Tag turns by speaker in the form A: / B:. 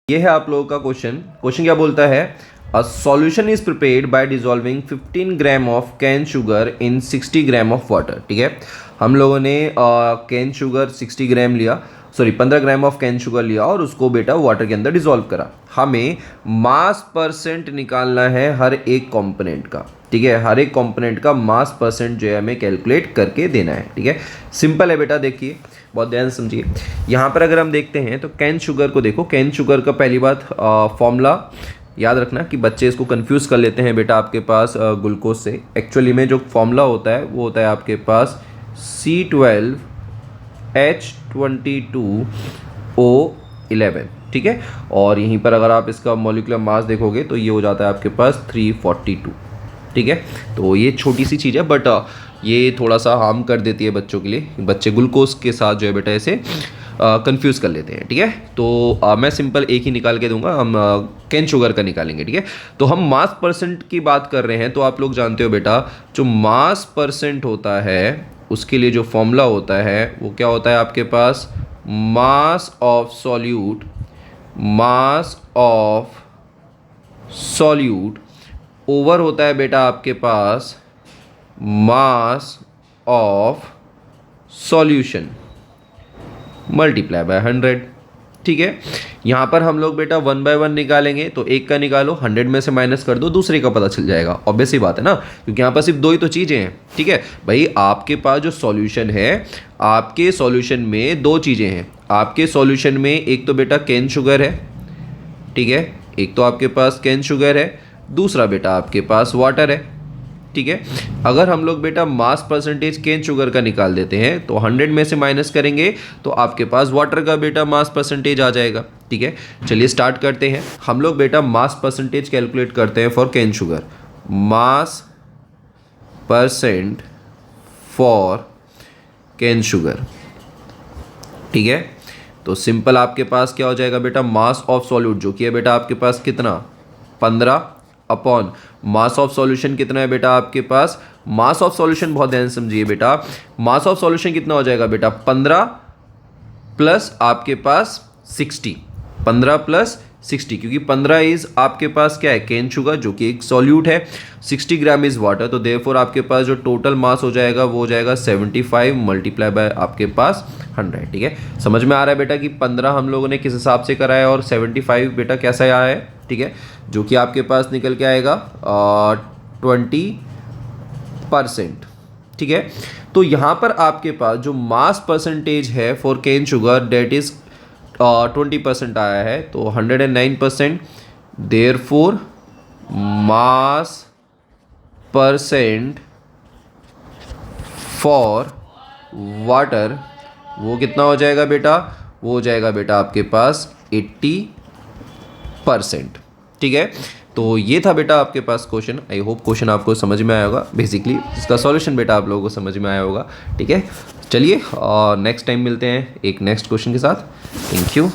A: ये है आप लोगों का क्वेश्चन। क्वेश्चन क्या बोलता है, a solution is prepared by dissolving 15 gram of cane sugar in 60 gram of water. ठीक है, हम लोगों ने कैन शुगर 60 ग्राम लिया, 15 ग्राम ऑफ कैन शुगर लिया और उसको बेटा वाटर के अंदर डिजॉल्व करा। हमें मास परसेंट निकालना है हर एक कंपोनेंट का। ठीक है, हर एक कंपोनेंट का मास परसेंट जो है हमें कैलकुलेट करके देना है। ठीक है, सिंपल है बेटा, देखिए बहुत ध्यान से समझिए। यहाँ पर अगर हम देखते हैं तो कैन शुगर को देखो, कैन शुगर का पहली बात फॉर्मूला याद रखना कि बच्चे इसको कंफ्यूज कर लेते हैं बेटा आपके पास ग्लूकोज से। एक्चुअली में जो फॉर्मूला होता है वो होता है आपके पास C12H22O11। ठीक है, और यहीं पर अगर आप इसका मॉलिक्यूलर मास देखोगे तो ये हो जाता है आपके पास 342। ठीक है, तो ये छोटी सी चीज़ है बट ये थोड़ा सा हार्म कर देती है बच्चों के लिए। बच्चे ग्लूकोज के साथ जो है बेटा इसे कंफ्यूज कर लेते हैं। ठीक है, तो मैं सिंपल एक ही निकाल के दूंगा, हम कैन शुगर का निकालेंगे। ठीक है, तो हम मास परसेंट की बात कर रहे हैं तो आप लोग जानते हो बेटा जो मास परसेंट होता है उसके लिए जो फॉर्मूला होता है वो क्या होता है आपके पास, मास ऑफ सॉल्यूट ओवर होता है बेटा आपके पास mass of solution multiply by 100। ठीक है, यहाँ पर हम लोग बेटा 1 बाय 1 निकालेंगे तो एक का निकालो, 100 में से माइनस कर दो, दूसरे का पता चल जाएगा। ऑब्वियस ही बात है ना, क्योंकि यहाँ पर सिर्फ दो ही तो चीज़ें हैं। ठीक है भाई, आपके पास जो सॉल्यूशन है, आपके सॉल्यूशन में दो चीज़ें हैं। आपके सॉल्यूशन में एक तो बेटा कैन शुगर है, ठीक है, एक तो आपके पास कैन शुगर है, दूसरा बेटा आपके पास वाटर है। ठीक है, अगर हम लोग बेटा मास परसेंटेज कैन शुगर का निकाल देते हैं तो 100 में से माइनस करेंगे तो आपके पास वाटर का बेटा मास परसेंटेज आ जाएगा। ठीक है, चलिए स्टार्ट करते हैं। हम लोग बेटा मास परसेंटेज कैलकुलेट करते हैं for cane sugar. Mass percent for cane sugar. ठीक है, तो सिंपल आपके पास क्या हो जाएगा बेटा, मास ऑफ सॉल्यूट जो कि है बेटा आपके पास कितना 15 अपॉन मास ऑफ सॉल्यूशन कितना है बेटा आपके पास, मास ऑफ सॉल्यूशन बहुत ध्यान समझिए बेटा, मास ऑफ सॉल्यूशन कितना हो जाएगा बेटा 15 प्लस आपके पास 60, 15 प्लस 60, क्योंकि 15 इज आपके पास क्या है कैन शुगर जो कि एक सॉल्यूट है, 60 ग्राम इज वाटर, तो देयरफॉर आपके पास जो टोटल मास हो जाएगा वो हो जाएगा 75 मल्टीप्लाई बाय आपके पास 100। ठीक है, समझ में आ रहा है बेटा कि 15 हम लोगों ने किस हिसाब से करा है और 75 बेटा कैसा आया है। ठीक है, जो कि आपके पास निकल के आएगा 20%। ठीक है, तो यहाँ पर आपके पास जो मास परसेंटेज है for cane sugar that is 20% आया है, तो 109%। Therefore mass percent for water वो कितना हो जाएगा बेटा, वो हो जाएगा बेटा आपके पास 80%। ठीक है, तो ये था बेटा आपके पास क्वेश्चन। आई होप क्वेश्चन आपको समझ में आया होगा। बेसिकली इसका सॉल्यूशन बेटा आप लोगों को समझ में आया होगा। ठीक है, चलिए नेक्स्ट टाइम मिलते हैं एक नेक्स्ट क्वेश्चन के साथ। Thank you.